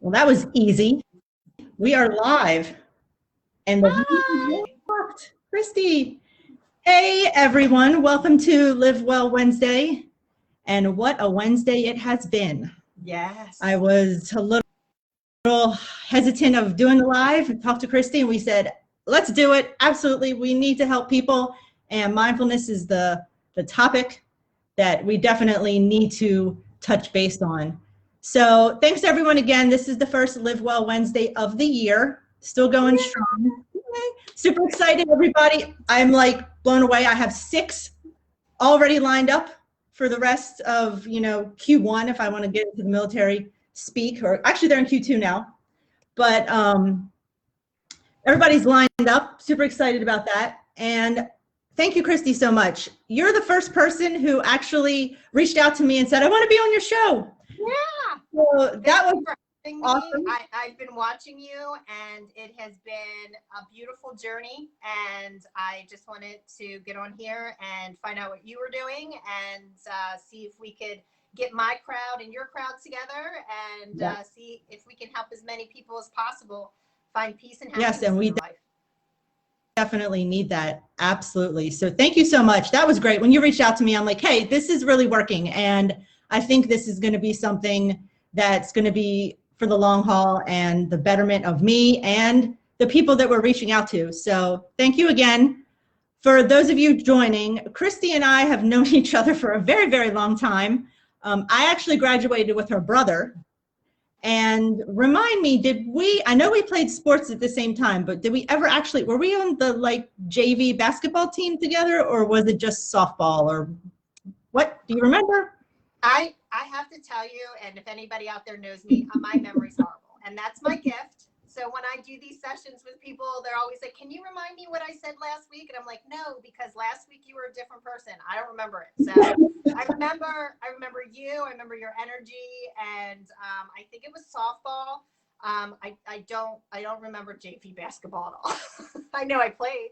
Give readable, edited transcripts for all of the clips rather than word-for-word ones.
Well, that was easy. We are live. And the Hi. rocked. Christy. Hey, everyone. Welcome to Live Well Wednesday. And what a Wednesday it has been. Yes. I was a little hesitant of doing the live and talked to Christy, and we said, let's do it. Absolutely. We need to help people. And mindfulness is the topic that we definitely need to touch base on. So thanks everyone again. This is the first Live Well Wednesday of the year. Still going strong. Super excited, everybody. I'm like blown away. I have 6 already lined up for the rest of, Q1 if I want to get into the military speak, or actually they're in Q2 now. But everybody's lined up. Super excited about that. And thank you, Christy, so much. You're the first person who actually reached out to me and said, I want to be on your show. Yeah. So that was awesome. I've been watching you, and it has been a beautiful journey. And I just wanted to get on here and find out what you were doing and see if we could get my crowd and your crowd together and see if we can help as many people as possible find peace and happiness in their life. Definitely need that. Absolutely. So thank you so much. That was great. When you reached out to me, I'm like, hey, this is really working. And I think this is going to be something that's going to be for the long haul and the betterment of me and the people that we're reaching out to. So thank you again. For those of you joining, Christy and I have known each other for a very, very long time. I actually graduated with her brother. And remind me, I know we played sports at the same time, but did we ever actually, were we on the JV basketball team together, or was it just softball, or what? Do you remember? I have to tell you, and if anybody out there knows me, my memory's horrible, and that's my gift. So when I do these sessions with people, they're always like, can you remind me what I said last week? And I'm like, no, because last week you were a different person. I don't remember it. So I remember you, I remember your energy, and I think it was softball. I don't remember JV basketball at all. I know I played.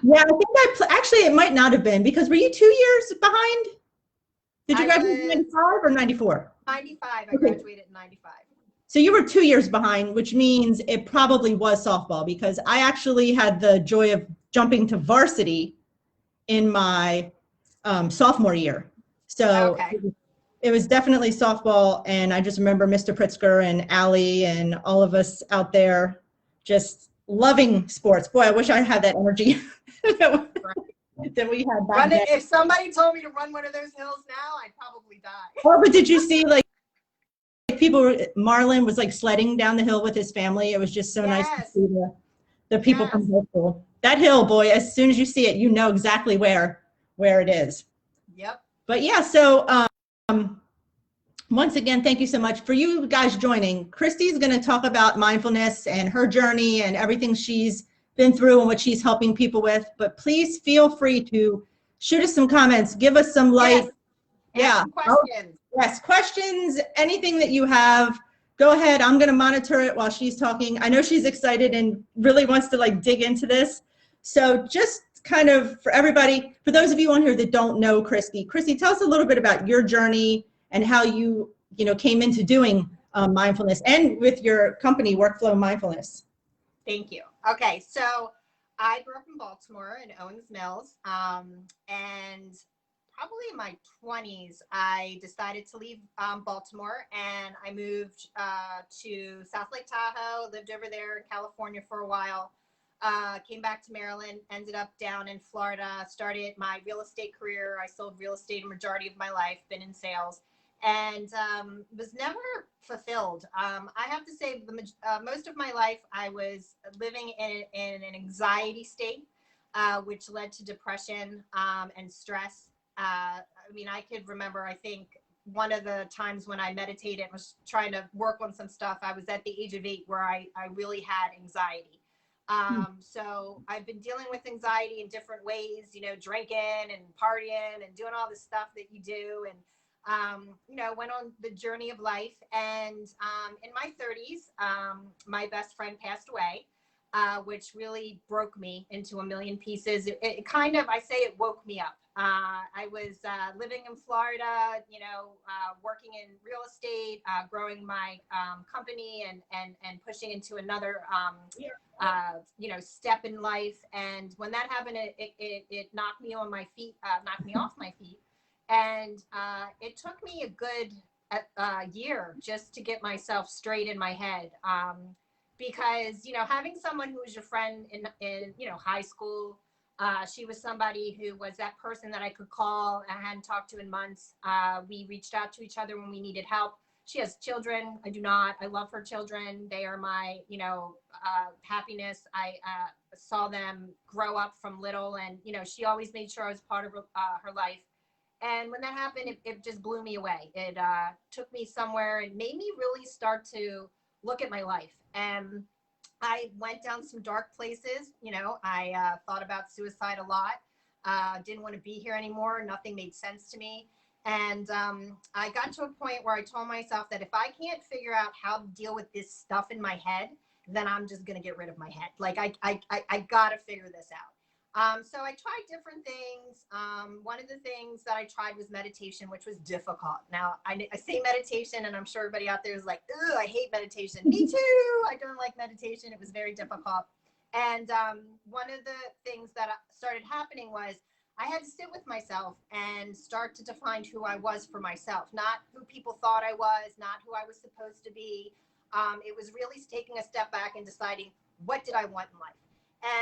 Yeah, I think actually it might not have been, because were you 2 years behind? Did you graduate in 95 or 94? 95. I graduated in 95. So you were 2 years behind, which means it probably was softball, because I actually had the joy of jumping to varsity in my sophomore year. So it was definitely softball. And I just remember Mr. Pritzker and Allie and all of us out there just loving sports. Boy, I wish I had that energy that we had back then. If somebody told me to run one of those hills now, I'd probably die. Oh, but did you see Marlon was sledding down the hill with his family. It was just so nice to see the people from high school. That hill, boy, as soon as you see it, you know exactly where it is. Yep. But yeah, so once again, thank you so much for you guys joining. Christy's going to talk about mindfulness and her journey and everything she's been through and what she's helping people with. But please feel free to shoot us some comments, give us some light. Yes. Questions. Yes, questions, anything that you have, go ahead. I'm going to monitor it while she's talking. I know she's excited and really wants to dig into this. So just kind of for everybody, for those of you on here that don't know Christy, tell us a little bit about your journey and how you came into doing mindfulness and with your company, Workflow Mindfulness. Thank you. Okay, so I grew up in Baltimore in Owens Mills, and probably in my 20s, I decided to leave Baltimore, and I moved to South Lake Tahoe, lived over there in California for a while, came back to Maryland, ended up down in Florida, started my real estate career. I sold real estate a majority of my life, been in sales, and was never fulfilled. I have to say, most of my life, I was living in an anxiety state, which led to depression and stress. I could remember, I think one of the times when I meditated and was trying to work on some stuff, I was at the age of 8 where I really had anxiety. So I've been dealing with anxiety in different ways, drinking and partying and doing all the stuff that you do. And, went on the journey of life. And in my 30s, my best friend passed away. which really broke me into a million pieces. It kind of, I say it woke me up. I was living in Florida, you know, working in real estate, growing my company and pushing into another, you know, step in life. And when that happened, it knocked me on my feet, knocked me off my feet. And it took me a good year just to get myself straight in my head. Because, you know, having someone who was your friend in you know, high school, she was somebody who was that person that I could call. I hadn't talked to in months. We reached out to each other when we needed help. She has children. I do not. I love her children. They are my, you know, happiness. I saw them grow up from little, and, you know, she always made sure I was part of her life. And when that happened, it just blew me away. It took me somewhere and made me really start to look at my life. And I went down some dark places. You know, I thought about suicide a lot. Didn't want to be here anymore. Nothing made sense to me. And I got to a point where I told myself that if I can't figure out how to deal with this stuff in my head, then I'm just going to get rid of my head. Like, I got to figure this out. So I tried different things. One of the things that I tried was meditation, which was difficult. Now, I say meditation, and I'm sure everybody out there is like, "Ugh, I hate meditation." Me too. I don't like meditation. It was very difficult. And one of the things that started happening was I had to sit with myself and start to define who I was for myself, not who people thought I was, not who I was supposed to be. It was really taking a step back and deciding, what did I want in life?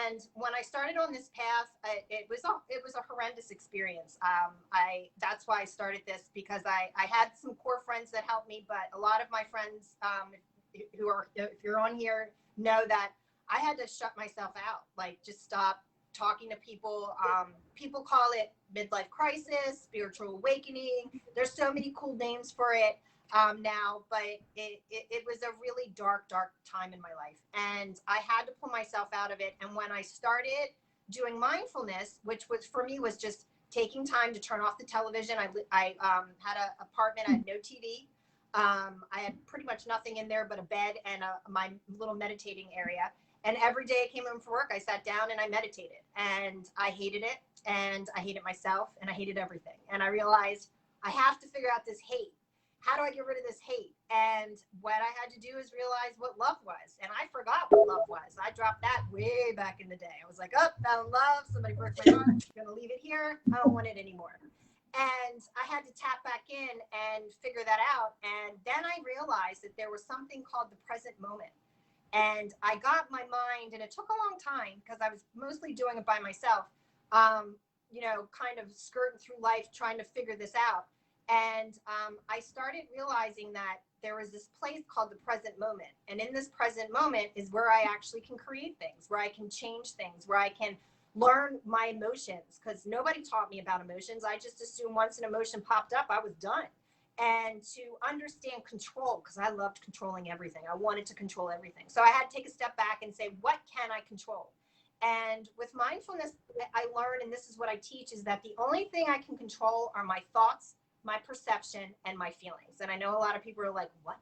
And when I started on this path, it was a horrendous experience. That's why I started this, because I had some core friends that helped me, but a lot of my friends who are, if you're on here, know that I had to shut myself out, like just stop talking to people. People call it midlife crisis, spiritual awakening. There's so many cool names for it now, but it was a really dark time in my life, and I had to pull myself out of it. And when I started doing mindfulness, which was for me was just taking time to turn off the television. I had an apartment. I had no TV. I had pretty much nothing in there but a bed and my little meditating area. And every day I came home from work, I sat down and I meditated, and I hated it, and I hated myself, and I hated everything. And I realized I have to figure out this hate. How do I get rid of this hate? And what I had to do is realize what love was. And I forgot what love was. I dropped that way back in the day. I was like, oh, fell in love. Somebody broke my heart. I'm going to leave it here. I don't want it anymore. And I had to tap back in and figure that out. And then I realized that there was something called the present moment. And I got my mind, and it took a long time because I was mostly doing it by myself, you know, kind of skirting through life, trying to figure this out. And I started realizing that there was this place called the present moment. And in this present moment is where I actually can create things, where I can change things, where I can learn my emotions, because nobody taught me about emotions. I just assumed once an emotion popped up, I was done. And to understand control, because I loved controlling everything. I wanted to control everything. So I had to take a step back and say, what can I control? And with mindfulness, I learned, and this is what I teach, is that the only thing I can control are my thoughts, my perception, and my feelings. And I know a lot of people are like, what?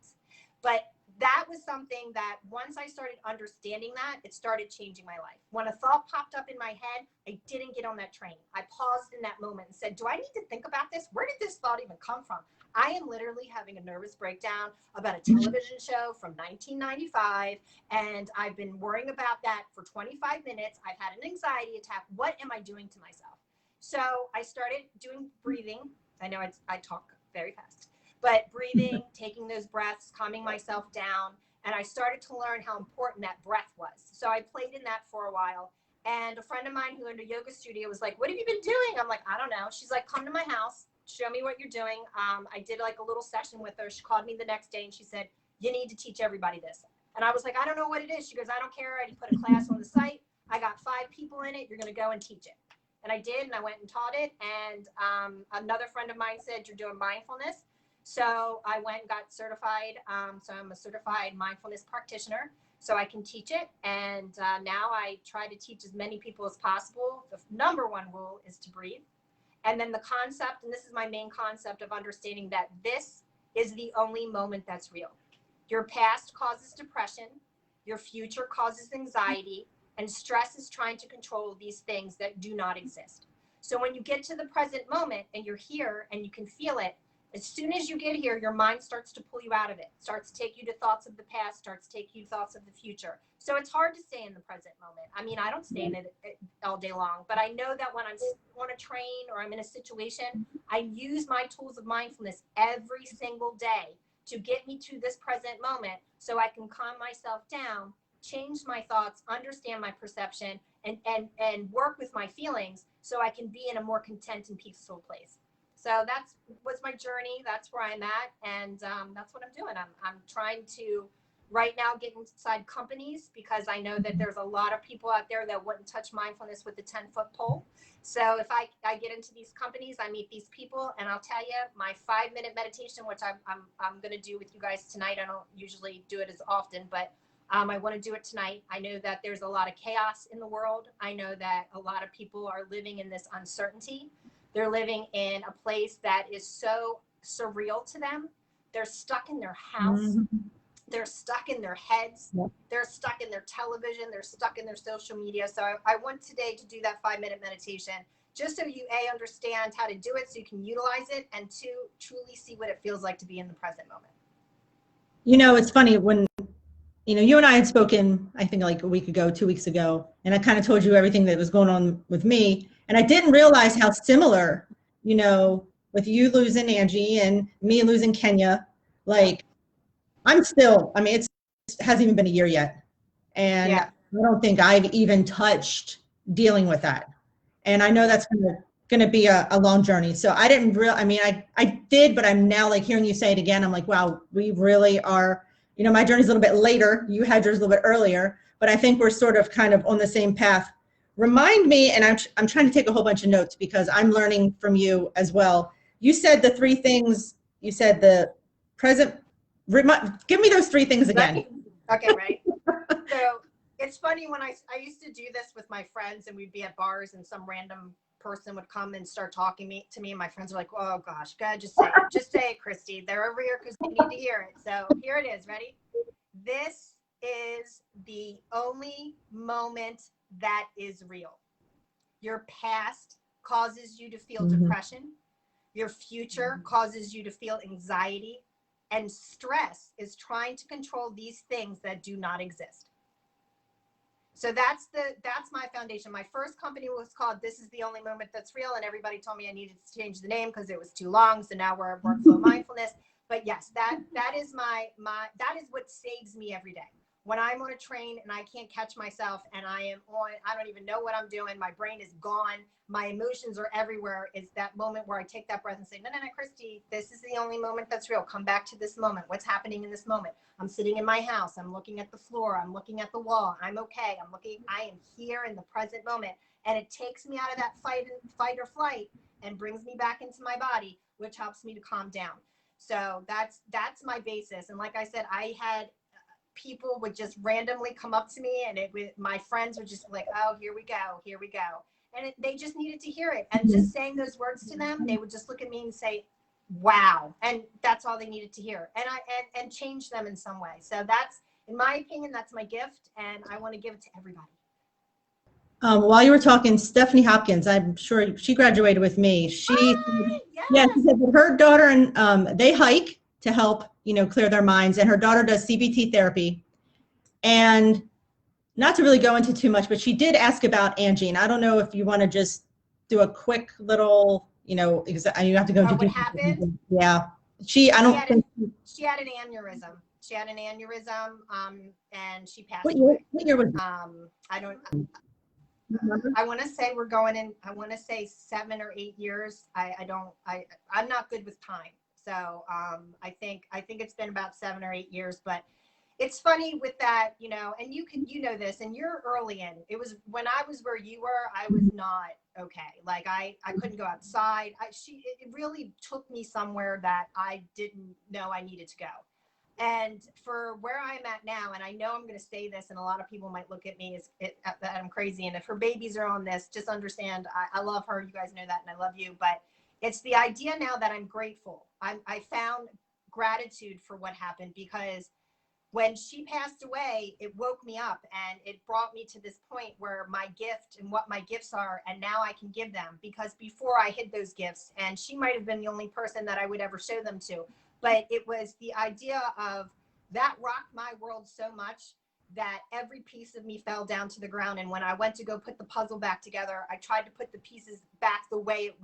But that was something that once I started understanding that, it started changing my life. When a thought popped up in my head, I didn't get on that train. I paused in that moment and said, do I need to think about this? Where did this thought even come from? I am literally having a nervous breakdown about a television show from 1995, and I've been worrying about that for 25 minutes. I've had an anxiety attack. What am I doing to myself? So I started doing breathing. I know I talk very fast, but breathing, taking those breaths, calming myself down. And I started to learn how important that breath was. So I played in that for a while. And a friend of mine who owned a yoga studio was like, what have you been doing? I'm like, I don't know. She's like, come to my house, show me what you're doing. I did like a little session with her. She called me the next day and she said, you need to teach everybody this. And I was like, I don't know what it is. She goes, I don't care. I already put a class on the site. I got 5 people in it. You're going to go and teach it. And I did, and I went and taught it. And another friend of mine said, you're doing mindfulness. So I went and got certified. So I'm a certified mindfulness practitioner, so I can teach it. And now I try to teach as many people as possible. The number one rule is to breathe. And then the concept, and this is my main concept of understanding that this is the only moment that's real. Your past causes depression. Your future causes anxiety, and stress is trying to control these things that do not exist. So when you get to the present moment and you're here and you can feel it, as soon as you get here, your mind starts to pull you out of it, starts to take you to thoughts of the past, starts to take you to thoughts of the future. So it's hard to stay in the present moment. I mean, I don't stay in it all day long, but I know that when I'm on a train or I'm in a situation, I use my tools of mindfulness every single day to get me to this present moment so I can calm myself down, change my thoughts, understand my perception, and work with my feelings so I can be in a more content and peaceful place. So that's was my journey. That's where I'm at, and that's what I'm doing. I'm trying to right now get inside companies because I know that there's a lot of people out there that wouldn't touch mindfulness with the 10-foot pole. So if I get into these companies, I meet these people, and I'll tell you my 5-minute meditation, which I'm going to do with you guys tonight. I don't usually do it as often, but I want to do it tonight. I know that there's a lot of chaos in the world. I know that a lot of people are living in this uncertainty. They're living in a place that is so surreal to them. They're stuck in their house. Mm-hmm. They're stuck in their heads. Yep. They're stuck in their television. They're stuck in their social media. So I want today to do that 5-minute meditation just so you, A, understand how to do it so you can utilize it, and 2, truly see what it feels like to be in the present moment. You know, it's funny when, you know, you and I had spoken, I think like a week ago, 2 weeks ago, and I kind of told you everything that was going on with me. And I didn't realize how similar, you know, with you losing Angie and me losing Kenya, like I'm still, I mean, it hasn't even been a year yet. And yeah. I don't think I've even touched dealing with that. And I know that's going to be a long journey. So I didn't I mean, I did, but I'm now like hearing you say it again. I'm like, wow, we really are, you know, my journey's a little bit later. You had yours a little bit earlier, but I think we're sort of kind of on the same path. Remind me, and I'm trying to take a whole bunch of notes because I'm learning from you as well. You said the 3 things, you said the present, give me those 3 things again. Okay, right. So it's funny when I used to do this with my friends, and we'd be at bars and some random person would come and start talking to me, and my friends are like, oh gosh, God, just say it, Christy. They're over here because they need to hear it. So here it is. Ready? This is the only moment that is real. Your past causes you to feel depression. Your future causes you to feel anxiety, and stress is trying to control these things that do not exist. So that's my foundation. My first company was called This Is the Only Moment That's Real, and everybody told me I needed to change the name because it was too long. So now we're Workflow Mindfulness. But yes, that is that is what saves me every day. When I'm on a train and I can't catch myself and I don't even know what I'm doing. My brain is gone. My emotions are everywhere. Is that moment where I take that breath and say, no, Christy, this is the only moment that's real. Come back to this moment. What's happening in this moment? I'm sitting in my house. I'm looking at the floor. I'm looking at the wall. I'm okay. I am here in the present moment. And it takes me out of that fight or flight and brings me back into my body, which helps me to calm down. So that's my basis. And like I said, I had people would just randomly come up to me, and my friends were just like, oh, here we go. And they just needed to hear it. And just saying those words to them, they would just look at me and say, wow. And that's all they needed to hear. And change them in some way. So that's, in my opinion, that's my gift. And I want to give it to everybody. While you were talking, Stephanie Hopkins, I'm sure she graduated with me. She said that her daughter and they hike to help, you know, clear their minds. And her daughter does CBT therapy. And not to really go into too much, but she did ask about Angie. And I don't know if you want to just do a quick little, you know, you have to go into what happened? Yeah. She had an aneurysm. She had an aneurysm, and she passed away. What year was I want to say we're going in, I want to say 7 or 8 years. I'm not good with time. So I think it's been about 7 or 8 years, but it's funny with that, you know, and you know this, and you're early in. It was when I was where you were, I was not okay. Like I couldn't go outside. It really took me somewhere that I didn't know I needed to go. And for where I'm at now, and I know I'm going to say this, and a lot of people might look at me that I'm crazy. And if her babies are on this, just understand, I love her. You guys know that, and I love you. But it's the idea now that I'm grateful. I found gratitude for what happened, because when she passed away, it woke me up and it brought me to this point where my gift and what my gifts are, and now I can give them, because before I hid those gifts and she might have been the only person that I would ever show them to. But it was the idea of that rocked my world so much that every piece of me fell down to the ground. And when I went to go put the puzzle back together, I tried to put the pieces back the way it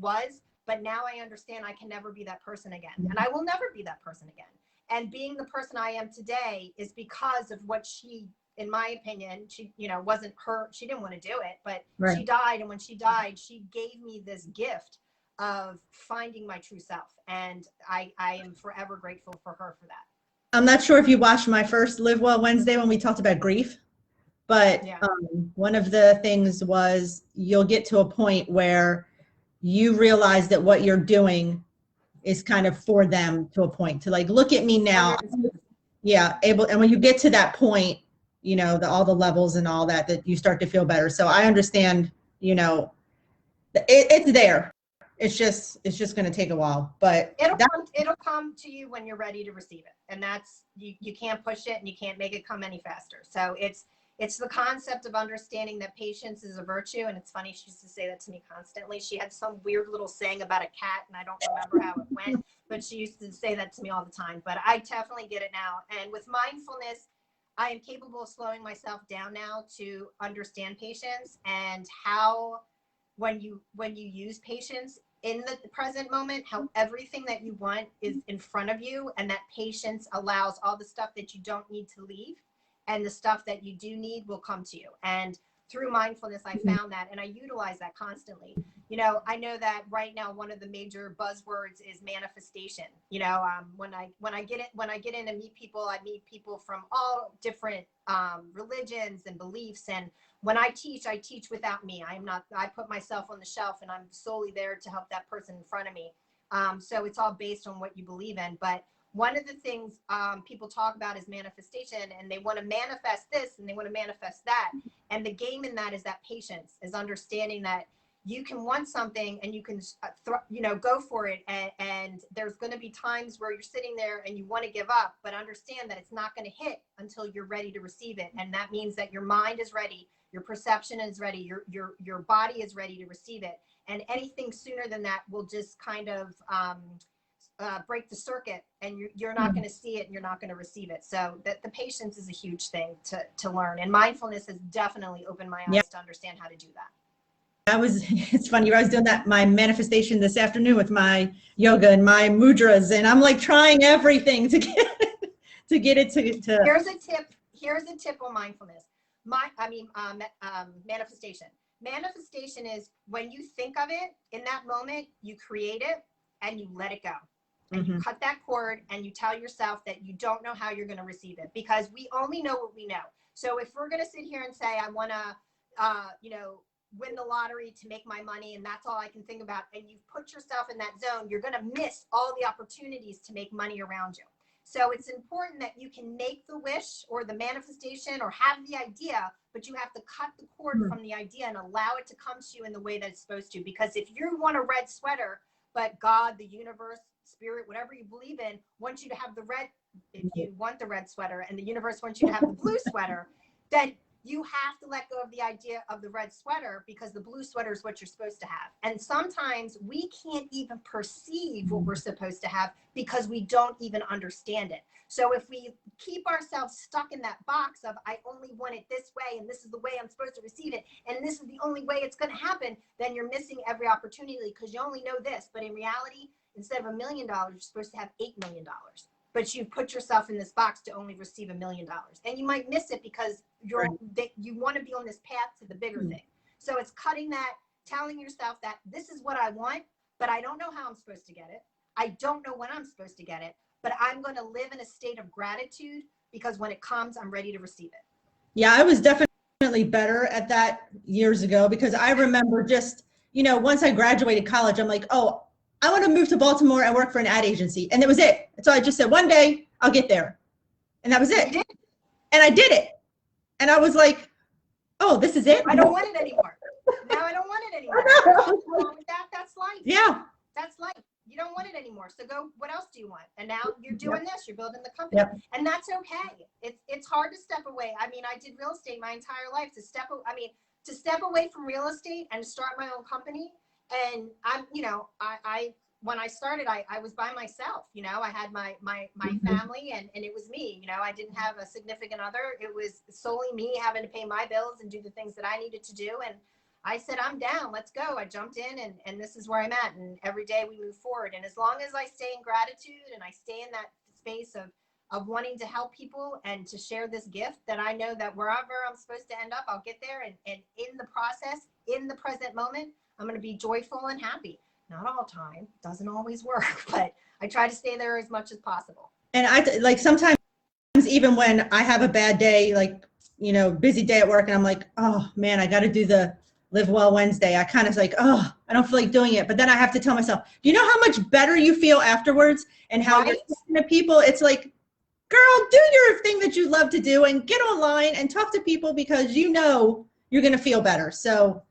was. But now I understand I can never be that person again. And I will never be that person again. And being the person I am today is because of what she, in my opinion, she, you know, wasn't her, she didn't want to do it, but Right. she died. And when she died, she gave me this gift of finding my true self. And I am forever grateful for her for that. I'm not sure if you watched my first Live Well Wednesday when we talked about grief, but Yeah. One of the things was you'll get to a point where you realize that what you're doing is kind of for them, to a point, to like, look at me now. 100%. Yeah, able. And when you get to that point, you know, all the levels and all that, that you start to feel better. So I understand, you know, it's there. It's just going to take a while, but it'll come to you when you're ready to receive it. And that's, you can't push it and you can't make it come any faster. So it's the concept of understanding that patience is a virtue. And it's funny, she used to say that to me constantly. She had some weird little saying about a cat, and I don't remember how it went, but she used to say that to me all the time. But I definitely get it now. And with mindfulness, I am capable of slowing myself down now to understand patience, and how when you use patience in the present moment, how everything that you want is in front of you, and that patience allows all the stuff that you don't need to leave, and the stuff that you do need will come to you. And through mindfulness, I found that, and I utilize that constantly. You know, I know that right now one of the major buzzwords is manifestation. You know, when I get in and meet people, I meet people from all different religions and beliefs. And when I teach without me. I put myself on the shelf and I'm solely there to help that person in front of me. So it's all based on what you believe in. But one of the things people talk about is manifestation, and they want to manifest this and they want to manifest that. And the game in that is that patience, is understanding that you can want something and you can, go for it. And there's going to be times where you're sitting there and you want to give up, but understand that it's not going to hit until you're ready to receive it. And that means that your mind is ready, your perception is ready, your body is ready to receive it. And anything sooner than that will just kind of break the circuit, and you're not going to see it and you're not going to receive it. So that the patience is a huge thing to learn. And mindfulness has definitely opened my eyes to understand how to do that. It's funny, I was doing my manifestation this afternoon with my yoga and my mudras, and I'm like trying everything to get it to. Here's a tip on mindfulness. Manifestation. Manifestation is when you think of it in that moment, you create it and you let it go. And you cut that cord and you tell yourself that you don't know how you're going to receive it, because we only know what we know. So if we're going to sit here and say, I want to, win the lottery to make my money, and that's all I can think about, and you put yourself in that zone, you're going to miss all the opportunities to make money around you. So it's important that you can make the wish or the manifestation or have the idea, but you have to cut the cord from the idea and allow it to come to you in the way that it's supposed to. Because if you want a red sweater, but God, the universe, spirit, whatever you believe in, wants you to have the red, if you want the red sweater and the universe wants you to have the blue sweater, then you have to let go of the idea of the red sweater, because the blue sweater is what you're supposed to have. And sometimes we can't even perceive what we're supposed to have because we don't even understand it. So if we keep ourselves stuck in that box of, I only want it this way, and this is the way I'm supposed to receive it, and this is the only way it's going to happen, then you're missing every opportunity, because you only know this. But in reality, instead of $1 million, you're supposed to have $8 million. But you put yourself in this box to only receive $1 million, and you might miss it because you want to be on this path to the bigger thing. So it's cutting that, telling yourself that this is what I want, but I don't know how I'm supposed to get it. I don't know when I'm supposed to get it, but I'm going to live in a state of gratitude, because when it comes, I'm ready to receive it. Yeah, I was definitely better at that years ago, because I remember just, once I graduated college, I'm like, oh, I want to move to Baltimore and work for an ad agency. And that was it. So I just said, one day I'll get there. And that was it. And I did it. And I was like, oh, this is it? I don't want it anymore. Now I don't want it anymore. That's life. Yeah. That's life. You don't want it anymore. So go, what else do you want? And now you're doing this, you're building the company, and that's okay. It's hard to step away. I mean, I did real estate my entire life. To step away from real estate and start my own company. And I'm, I when I started, I was by myself, I had my family and it was me, I didn't have a significant other. It was solely me having to pay my bills and do the things that I needed to do. And I said, I'm down, let's go. I jumped in and this is where I'm at. And every day we move forward. And as long as I stay in gratitude and I stay in that space of wanting to help people and to share this gift, that I know that wherever I'm supposed to end up, I'll get there. And in the process, in the present moment, I'm going to be joyful and happy. Not all the time, doesn't always work, but I try to stay there as much as possible. And I like sometimes even when I have a bad day, like, busy day at work, and I'm like, oh man, I got to do the Live Well Wednesday. I kind of like, oh, I don't feel like doing it. But then I have to tell myself, do you know how much better you feel afterwards and how you're talking to people? It's like, girl, do your thing that you love to do and get online and talk to people because you're going to feel better. So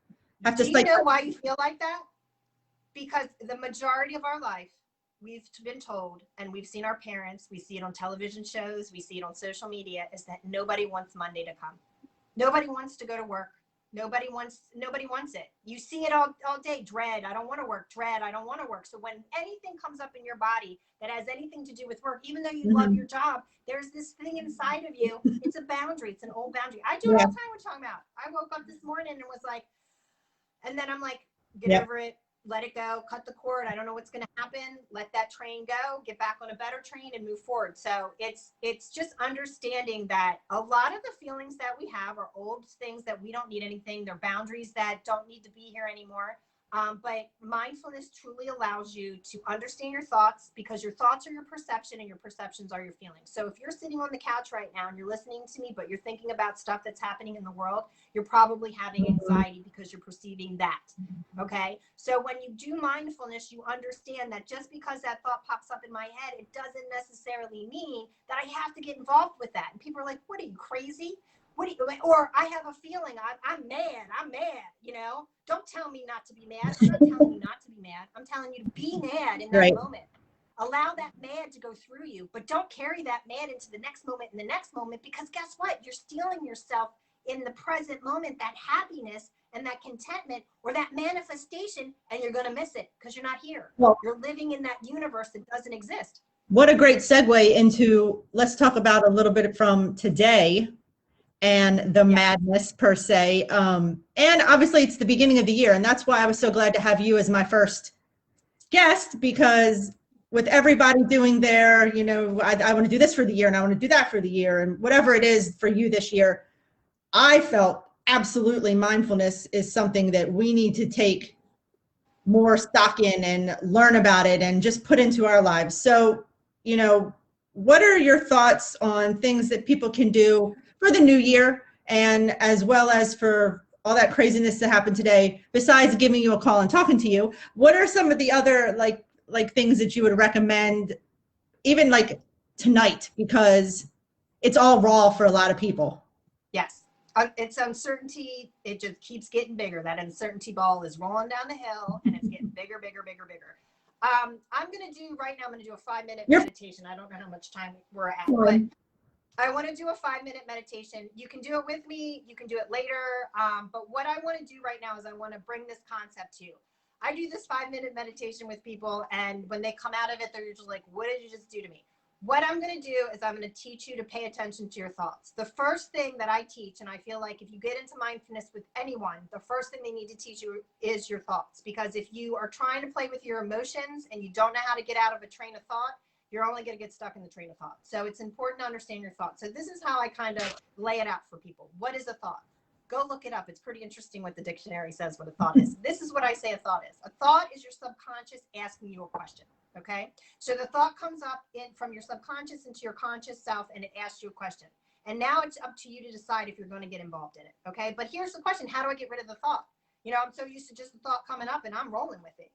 I have to. Do you know why you feel like that? Because the majority of our life, we've been told, and we've seen our parents, we see it on television shows, we see it on social media, is that nobody wants Monday to come. Nobody wants to go to work. Nobody wants it. You see it all day. Dread. I don't want to work. Dread. I don't want to work. So when anything comes up in your body that has anything to do with work, even though you love your job, there's this thing inside of you. It's a boundary. It's an old boundary. I do it all the time. We're talking about. I woke up this morning and was like, and then I'm like, get over it. Let it go, cut the cord. I don't know what's going to happen. Let that train go, get back on a better train and move forward. So it's just understanding that a lot of the feelings that we have are old things that we don't need anything. They're boundaries that don't need to be here anymore. But mindfulness truly allows you to understand your thoughts, because your thoughts are your perception and your perceptions are your feelings. So if you're sitting on the couch right now and you're listening to me, but you're thinking about stuff that's happening in the world, you're probably having anxiety because you're perceiving that. Okay. So when you do mindfulness, you understand that just because that thought pops up in my head, it doesn't necessarily mean that I have to get involved with that. And people are like, what are you, crazy? Or I have a feeling I'm mad. Don't tell me not to be mad. I'm not telling you not to be mad. I'm telling you to be mad in that moment. Allow that mad to go through you, but don't carry that mad into the next moment and the next moment, because guess what? You're stealing yourself in the present moment, that happiness and that contentment or that manifestation, and you're going to miss it because you're not here. Well, you're living in that universe that doesn't exist. What a great segue into, let's talk about a little bit from today and the madness per se. And obviously it's the beginning of the year. And that's why I was so glad to have you as my first guest, because with everybody doing their, I want to do this for the year and I want to do that for the year and whatever it is for you this year, I felt absolutely mindfulness is something that we need to take more stock in and learn about it and just put into our lives. So, what are your thoughts on things that people can do for the new year, and as well as for all that craziness that happened today, besides giving you a call and talking to you? What are some of the other like things that you would recommend, even like tonight, because it's all raw for a lot of people? Yes. It's uncertainty. It just keeps getting bigger. That uncertainty ball is rolling down the hill and it's getting bigger, bigger, bigger, bigger. I'm going to do right now, I'm going to do a 5-minute meditation. I don't know how much time we're at, but I want to do a 5-minute meditation. You can do it with me. You can do it later. But what I want to do right now is I want to bring this concept to you. I do this 5-minute meditation with people, and when they come out of it, they're just like, what did you just do to me? What I'm going to do is I'm going to teach you to pay attention to your thoughts. The first thing that I teach, and I feel like if you get into mindfulness with anyone, the first thing they need to teach you is your thoughts. Because if you are trying to play with your emotions and you don't know how to get out of a train of thought, you're only going to get stuck in the train of thought. So it's important to understand your thoughts. So this is how I kind of lay it out for people. What is a thought? Go look it up. It's pretty interesting what the dictionary says what a thought is. This is what I say a thought is. A thought is your subconscious asking you a question. Okay. So the thought comes up from your subconscious into your conscious self, and it asks you a question. And now it's up to you to decide if you're going to get involved in it. Okay. But here's the question. How do I get rid of the thought? I'm so used to just the thought coming up and I'm rolling with it.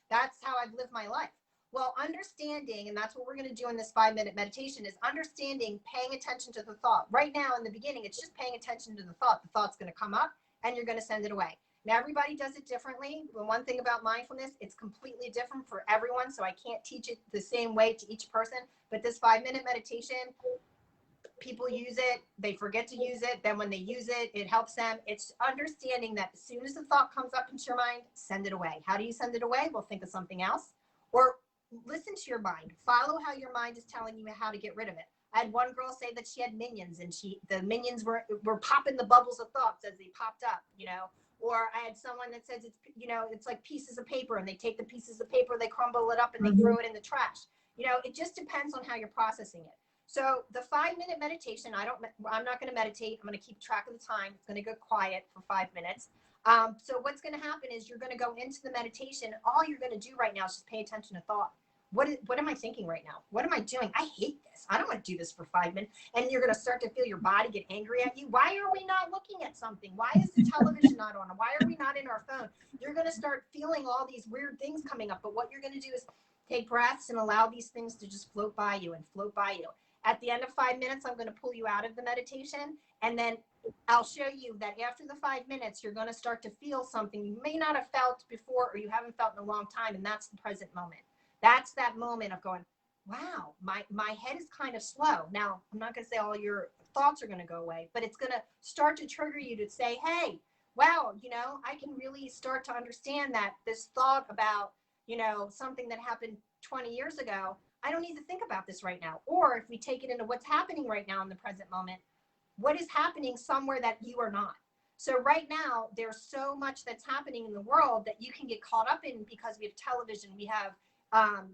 That's how I've lived my life. Well, understanding, and that's what we're going to do in this 5-minute meditation, is understanding, paying attention to the thought. Right now, in the beginning, it's just paying attention to the thought. The thought's going to come up and you're going to send it away. Now, everybody does it differently. The one thing about mindfulness, it's completely different for everyone. So I can't teach it the same way to each person. But this 5-minute meditation, people use it, they forget to use it. Then when they use it, it helps them. It's understanding that as soon as the thought comes up into your mind, send it away. How do you send it away? Well, think of something else, or listen to your mind. Follow how your mind is telling you how to get rid of it. I had one girl say that she had minions, and the minions were popping the bubbles of thoughts as they popped up, you know. Or I had someone that says it's, you know, it's like pieces of paper, and they take the pieces of paper, they crumble it up, and they throw it in the trash. You know, it just depends on how you're processing it. So the 5-minute meditation, I'm not going to meditate. I'm going to keep track of the time. It's going to go quiet for 5 minutes. So what's going to happen is you're going to go into the meditation. All you're going to do right now is just pay attention to thought. What am I thinking right now? What am I doing? I hate this. I don't want to do this for 5 minutes. And you're going to start to feel your body get angry at you. Why are we not looking at something? Why is the television not on? Why are we not in our phone? You're going to start feeling all these weird things coming up. But what you're going to do is take breaths and allow these things to just float by you and float by you. At the end of 5 minutes, I'm going to pull you out of the meditation, and then I'll show you that after the 5 minutes, you're going to start to feel something you may not have felt before, or you haven't felt in a long time, and that's the present moment. That's that moment of going, wow, my head is kind of slow. Now, I'm not going to say all your thoughts are going to go away, but it's going to start to trigger you to say, hey, wow, you know, I can really start to understand that this thought about, you know, something that happened 20 years ago, I don't need to think about this right now. Or if we take it into what's happening right now in the present moment, what is happening somewhere that you are not? So right now, there's so much that's happening in the world that you can get caught up in, because we have television, we have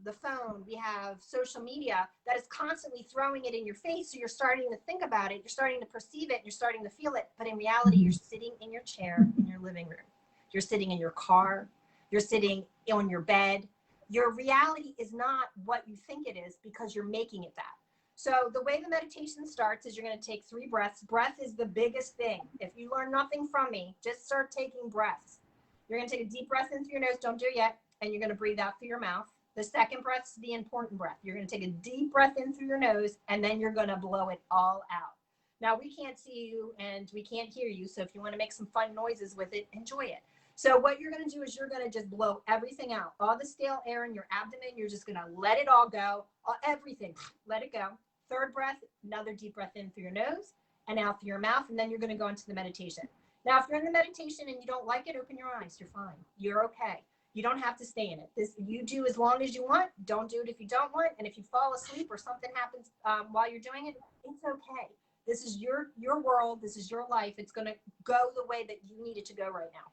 the phone, we have social media that is constantly throwing it in your face. So you're starting to think about it, you're starting to perceive it, and you're starting to feel it. But in reality, you're sitting in your chair in your living room. You're sitting in your car. You're sitting on your bed. Your reality is not what you think it is, because you're making it that. So the way the meditation starts is you're going to take 3 breaths. Breath is the biggest thing. If you learn nothing from me, just start taking breaths. You're going to take a deep breath in through your nose. Don't do it yet. And you're going to breathe out through your mouth. The second breath is the important breath. You're going to take a deep breath in through your nose, and then you're going to blow it all out. Now, we can't see you and we can't hear you. So if you want to make some fun noises with it, enjoy it. So what you're going to do is you're going to just blow everything out. All the stale air in your abdomen, you're just going to let it all go. Everything, let it go. Third breath, another deep breath in through your nose and out through your mouth. And then you're going to go into the meditation. Now, if you're in the meditation and you don't like it, open your eyes. You're fine. You're okay. You don't have to stay in it. This you do as long as you want. Don't do it if you don't want. And if you fall asleep or something happens while you're doing it, it's okay. This is your world. This is your life. It's going to go the way that you need it to go right now.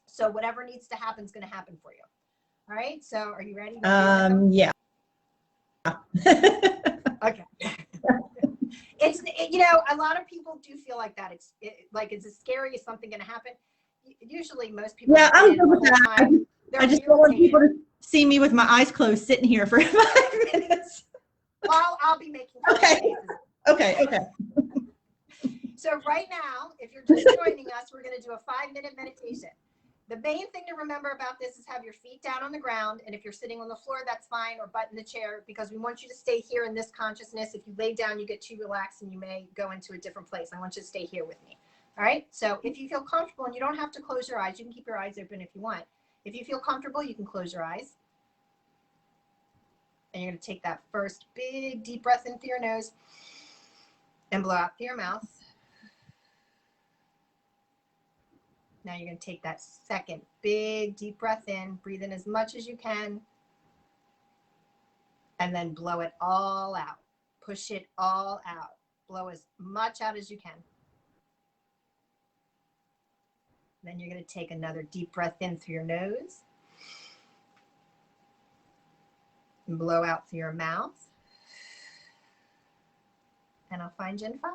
So whatever needs to happen is going to happen for you. All right. So are you ready? Yeah. Okay. It's, you know, a lot of people do feel like that. It's like, it's as scary as something going to happen. Usually most people. Yeah, I'm good with that. I just don't want people to see me with my eyes closed sitting here for 5 minutes. Well, I'll be making okay. faces. Okay. So right now, if you're just joining us, we're going to do a 5-minute meditation. The main thing to remember about this is have your feet down on the ground. And if you're sitting on the floor, that's fine, or butt in the chair, because we want you to stay here in this consciousness. If you lay down, you get too relaxed and you may go into a different place. I want you to stay here with me. All right. So if you feel comfortable, and you don't have to close your eyes, you can keep your eyes open if you want. If you feel comfortable, you can close your eyes. And you're going to take that first big deep breath in through your nose and blow out through your mouth. Now you're going to take that second big deep breath in, breathe in as much as you can, and then blow it all out. Push it all out. Blow as much out as you can. Then you're going to take another deep breath in through your nose and blow out through your mouth. And I'll find you in 5.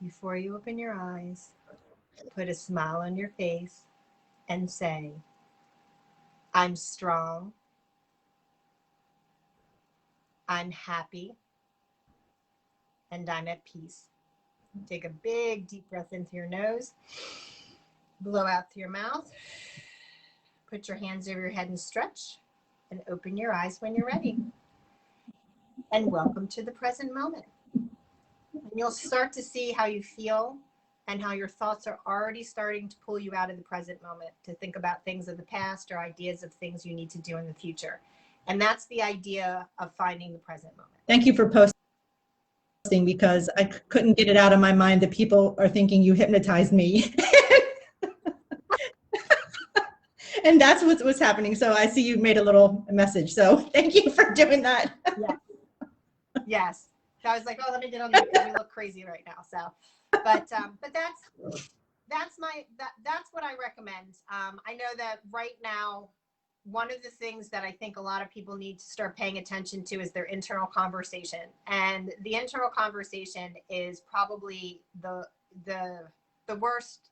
before you open your eyes, put a smile on your face and say, I'm strong, I'm happy, and I'm at peace. Take a big deep breath into your nose, blow out through your mouth, put your hands over your head and stretch, and open your eyes when you're ready. And welcome to the present moment. And you'll start to see how you feel and how your thoughts are already starting to pull you out of the present moment to think about things of the past or ideas of things you need to do in the future. And that's the idea of finding the present moment. Thank you for posting, because I couldn't get it out of my mind that people are thinking you hypnotized me. And that's what's happening. So I see you made a little message. So thank you for doing that. Yes. Yes. So I was like, oh, let me get on you because we look crazy right now. So, but that's what I recommend. I know that right now, one of the things that I think a lot of people need to start paying attention to is their internal conversation. And the internal conversation is probably the worst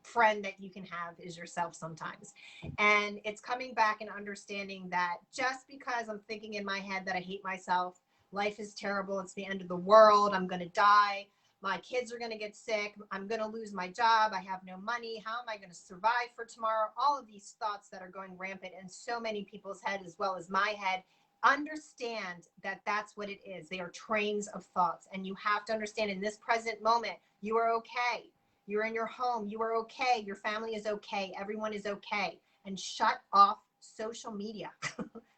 friend that you can have is yourself sometimes. And it's coming back and understanding that just because I'm thinking in my head that I hate myself, life is terrible, it's the end of the world, I'm going to die, my kids are going to get sick, I'm going to lose my job, I have no money, how am I going to survive for tomorrow? All of these thoughts that are going rampant in so many people's head as well as my head. Understand that that's what it is. They are trains of thoughts. And you have to understand in this present moment, you are okay. You're in your home. You are okay. Your family is okay. Everyone is okay. And shut off social media.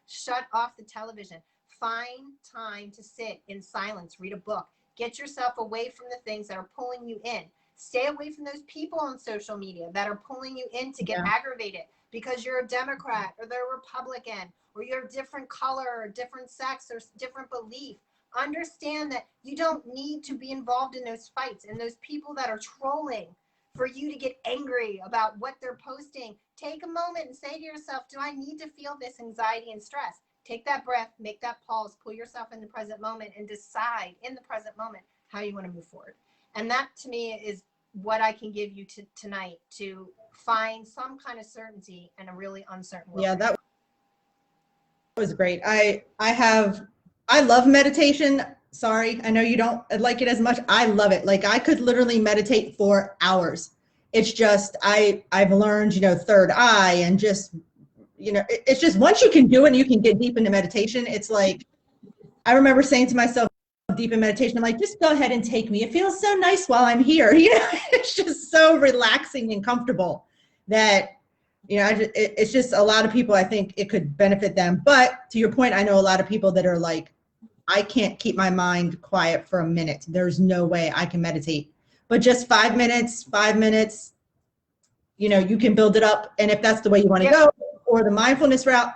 Shut off the television. Find time to sit in silence, read a book. Get yourself away from the things that are pulling you in. Stay away from those people on social media that are pulling you in to get aggravated because you're a Democrat or they're a Republican or you're a different color or different sex or different belief. Understand that you don't need to be involved in those fights and those people that are trolling for you to get angry about what they're posting. Take a moment and say to yourself, do I need to feel this anxiety and stress? Take that breath, make that pause, pull yourself in the present moment and decide in the present moment how you want to move forward. And that to me is what I can give you tonight to find some kind of certainty in a really uncertain world. Yeah, that was great. I love meditation. Sorry, I know you don't like it as much. I love it. Like I could literally meditate for hours. It's just I've learned, third eye and just, it's just once you can do it and you can get deep into meditation, it's like I remember saying to myself deep in meditation, I'm like, just go ahead and take me. It feels so nice while I'm here. It's just so relaxing and comfortable that it's just a lot of people, I think it could benefit them. But to your point, I know a lot of people that are like, I can't keep my mind quiet for a minute. There's no way I can meditate. But just 5 minutes, you can build it up. And if that's the way you want to go, or the mindfulness route.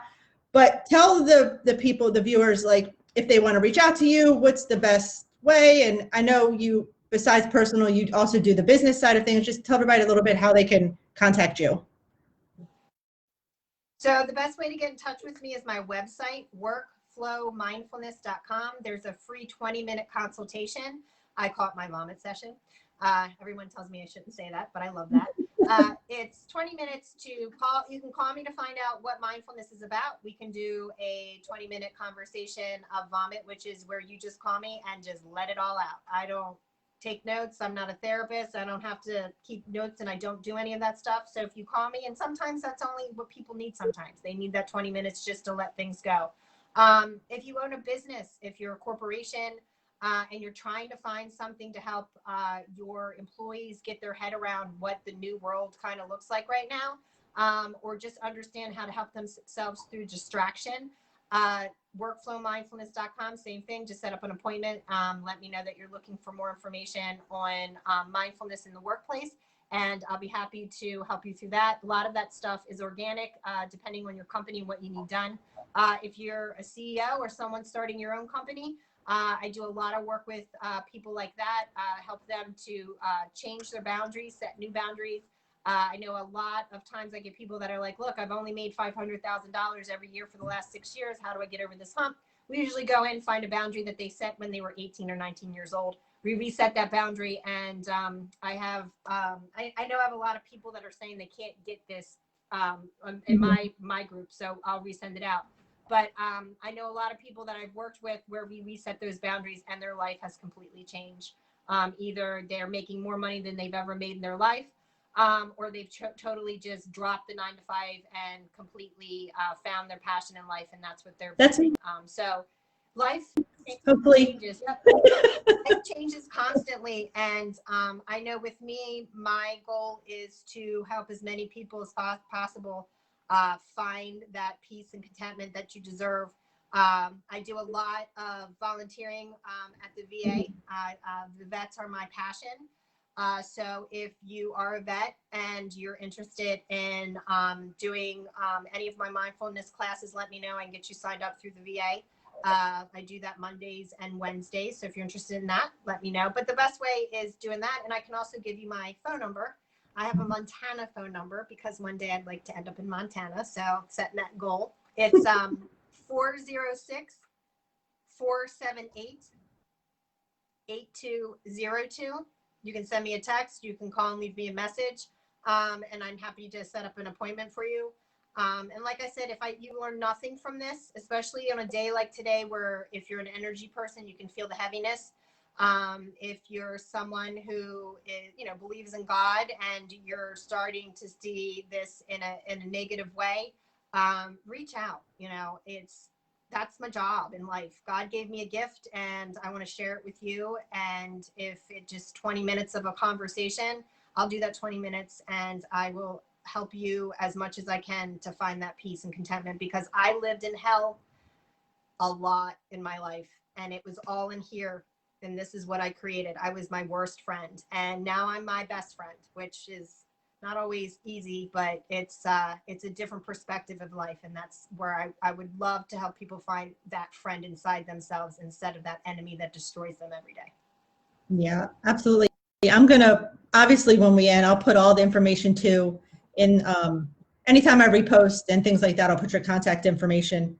But tell the people, the viewers, like if they want to reach out to you, what's the best way? And I know you, besides personal, you also do the business side of things. Just tell everybody a little bit how they can contact you. So the best way to get in touch with me is my website, workflowmindfulness.com. There's a free 20-minute consultation. I call it my vomit session. Everyone tells me I shouldn't say that, but I love that. It's 20 minutes to call. You can call me to find out what mindfulness is about. We can do a 20-minute conversation of vomit, which is where you just call me and just let it all out. I don't take notes. I'm not a therapist. I don't have to keep notes and I don't do any of that stuff. So if you call me, and sometimes that's only what people need sometimes. They need that 20 minutes just to let things go. If you own a business, if you're a corporation, and you're trying to find something to help your employees get their head around what the new world kind of looks like right now, or just understand how to help themselves through distraction, workflowmindfulness.com, same thing, just set up an appointment. Let me know that you're looking for more information on mindfulness in the workplace, and I'll be happy to help you through that. A lot of that stuff is organic, depending on your company and what you need done. If you're a CEO or someone starting your own company, I do a lot of work with people like that, help them to change their boundaries, set new boundaries. I know a lot of times I get people that are like, look, I've only made $500,000 every year for the last 6 years. How do I get over this hump? we usually go in, find a boundary that they set when they were 18 or 19 years old. We reset that boundary, and I know I have a lot of people that are saying they can't get this in my group, so I'll resend it out. But I know a lot of people that I've worked with where we reset those boundaries and their life has completely changed. Either they're making more money than they've ever made in their life, or they've totally just dropped the 9 to 5 and completely found their passion in life, and that's what they're doing. So life changes. It changes constantly, and I know with me, my goal is to help as many people as possible find that peace and contentment that you deserve. I do a lot of volunteering at the VA. The vets are my passion. So if you are a vet and you're interested in doing any of my mindfulness classes, let me know. I can get you signed up through the VA. I do that Mondays and Wednesdays. So if you're interested in that, let me know. But the best way is doing that. And I can also give you my phone number. I have a Montana phone number because one day I'd like to end up in Montana. So setting that goal. It's 406-478-8202. You can send me a text. You can call and leave me a message. And I'm happy to set up an appointment for you. And like I said, you learn nothing from this, especially on a day like today, where if you're an energy person, you can feel the heaviness. If you're someone who is, believes in God and you're starting to see this in a negative way, reach out. That's my job in life. God gave me a gift and I want to share it with you. And if it's just 20 minutes of a conversation, I'll do that 20 minutes and I will help you as much as I can to find that peace and contentment, because I lived in hell a lot in my life and it was all in here. And this is what I created. I was my worst friend and now I'm my best friend, which is not always easy, but it's a different perspective of life. And that's where I would love to help people find that friend inside themselves instead of that enemy that destroys them every day. Yeah, absolutely. I'm going to, obviously when we end, I'll put all the information too in anytime I repost and things like that, I'll put your contact information.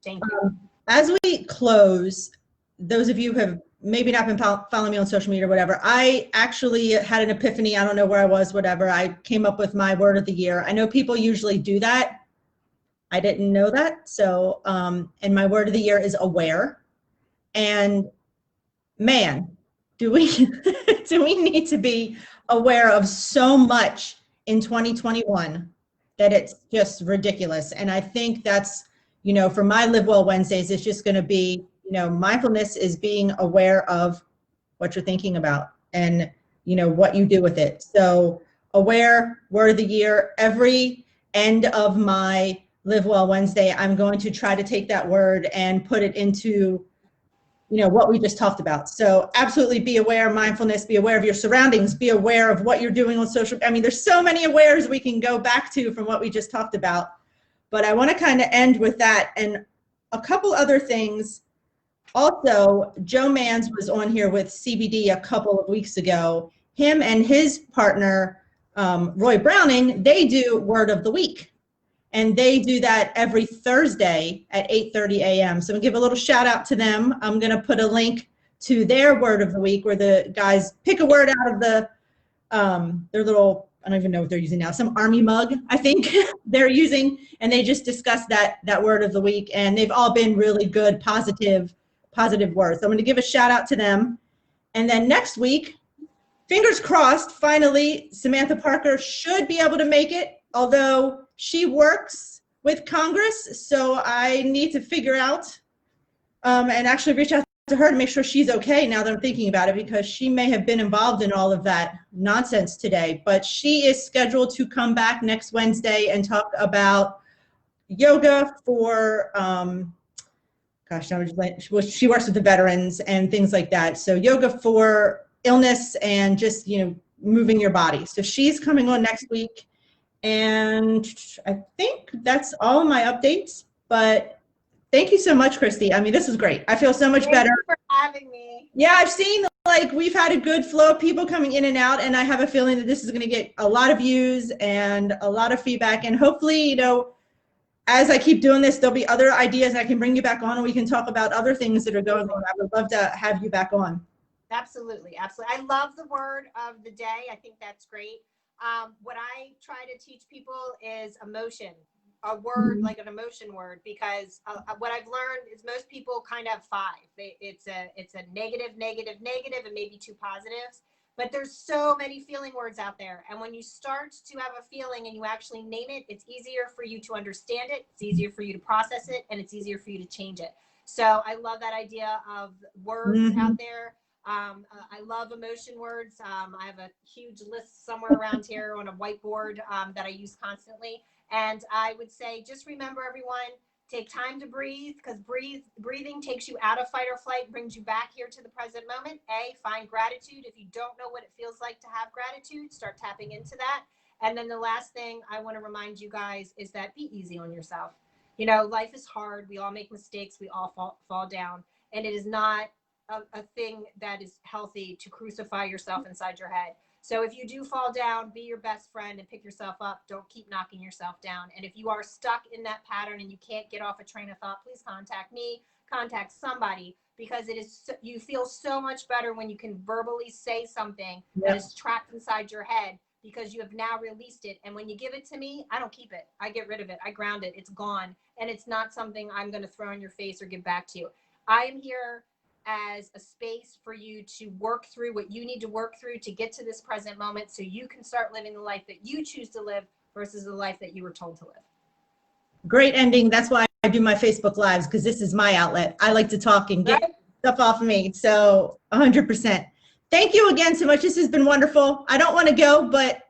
Thank you. As we close, those of you who have maybe not been following me on social media or whatever, I actually had an epiphany. I don't know where I was, whatever. I came up with my word of the year. I know people usually do that. I didn't know that. So, and my word of the year is aware. And man, do we need to be aware of so much in 2021 that it's just ridiculous. And I think that's, for my Live Well Wednesdays, it's just going to be, mindfulness is being aware of what you're thinking about and, what you do with it. So aware, word of the year. Every end of my Live Well Wednesday, I'm going to try to take that word and put it into what we just talked about. So absolutely be aware, mindfulness, be aware of your surroundings, be aware of what you're doing on social. There's so many awares we can go back to from what we just talked about, but I want to kind of end with that. And a couple other things. Also, Joe Manns was on here with CBD a couple of weeks ago. Him and his partner, Roy Browning, they do Word of the Week. And they do that every Thursday at 8:30 a.m. So I'm going to give a little shout out to them. I'm going to put a link to their word of the week where the guys pick a word out of their little, I don't even know what they're using now, some army mug, I think they're using. And they just discuss that word of the week. And they've all been really good, positive words. So I'm going to give a shout out to them. And then next week, fingers crossed, finally, Samantha Parker should be able to make it, although she works with Congress, so I need to figure out and actually reach out to her to make sure she's okay now that I'm thinking about it, because she may have been involved in all of that nonsense today. But she is scheduled to come back next Wednesday and talk about yoga for, she works with the veterans and things like that. So yoga for illness and just, moving your body. So she's coming on next week. And I think that's all my updates, but thank you so much, Christy. This is great. I feel so much better. Thank you for having me. Yeah, I've seen we've had a good flow of people coming in and out, and I have a feeling that this is going to get a lot of views and a lot of feedback. And hopefully, as I keep doing this, there'll be other ideas. I can bring you back on and we can talk about other things that are going on. I would love to have you back on. Absolutely. Absolutely. I love the word of the day. I think that's great. What I try to teach people is emotion, a word like an emotion word, because what I've learned is most people kind of have five. It's a negative, negative, negative, and maybe two positives. But there's so many feeling words out there. And when you start to have a feeling and you actually name it, it's easier for you to understand it. It's easier for you to process it, and it's easier for you to change it. So I love that idea of words out there. I love emotion words. I have a huge list somewhere around here on a whiteboard that I use constantly. And I would say, just remember, everyone, take time to breathe, because breathing takes you out of fight or flight, brings you back here to the present moment. Find gratitude. If you don't know what it feels like to have gratitude, start tapping into that. And then the last thing I want to remind you guys is that be easy on yourself. You know, life is hard. We all make mistakes. We all fall down. And it is not a thing that is healthy to crucify yourself inside your head. So if you do fall down, be your best friend and pick yourself up. Don't keep knocking yourself down. And if you are stuck in that pattern and you can't get off a train of thought, please contact me, contact somebody, because it is you feel so much better when you can verbally say something that is trapped inside your head, because you have now released it. And when you give it to me, I don't keep it. I get rid of it. I ground it. It's gone. And it's not something I'm going to throw in your face or give back to you. I am here as a space for you to work through what you need to work through to get to this present moment, so you can start living the life that you choose to live versus the life that you were told to live. Great ending. That's why I do my Facebook Lives, because this is my outlet. I like to talk and get stuff off of me. So 100%. Thank you again so much. This has been wonderful. I don't want to go, but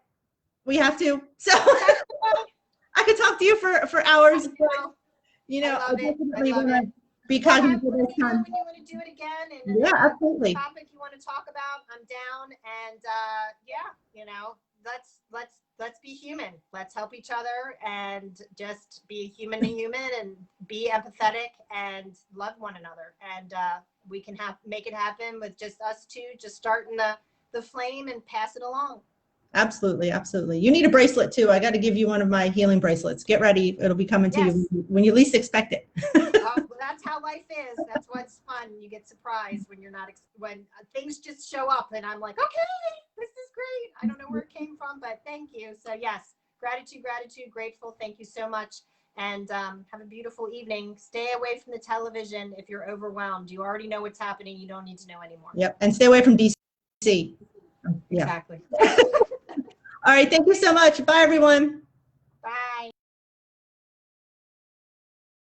we have to. So I could talk to you for hours. I definitely want to be cognizant of this time. When you want to do it again, and absolutely. Topic you want to talk about, I'm down. And let's be human. Let's help each other and just be human to human, and be empathetic and love one another. And we can make it happen with just us two, just starting the flame and pass it along. Absolutely. Absolutely. You need a bracelet too. I got to give you one of my healing bracelets. Get ready. It'll be coming to you when you least expect it. Well, that's how life is. That's what's fun. You get surprised when you're not, when things just show up and I'm like, okay, this is great. I don't know where it came from, but thank you. So yes, gratitude, grateful. Thank you so much. And have a beautiful evening. Stay away from the television if you're overwhelmed. You already know what's happening. You don't need to know anymore. Yep. And stay away from DC. Exactly. All right. Thank you so much. Bye, everyone. Bye.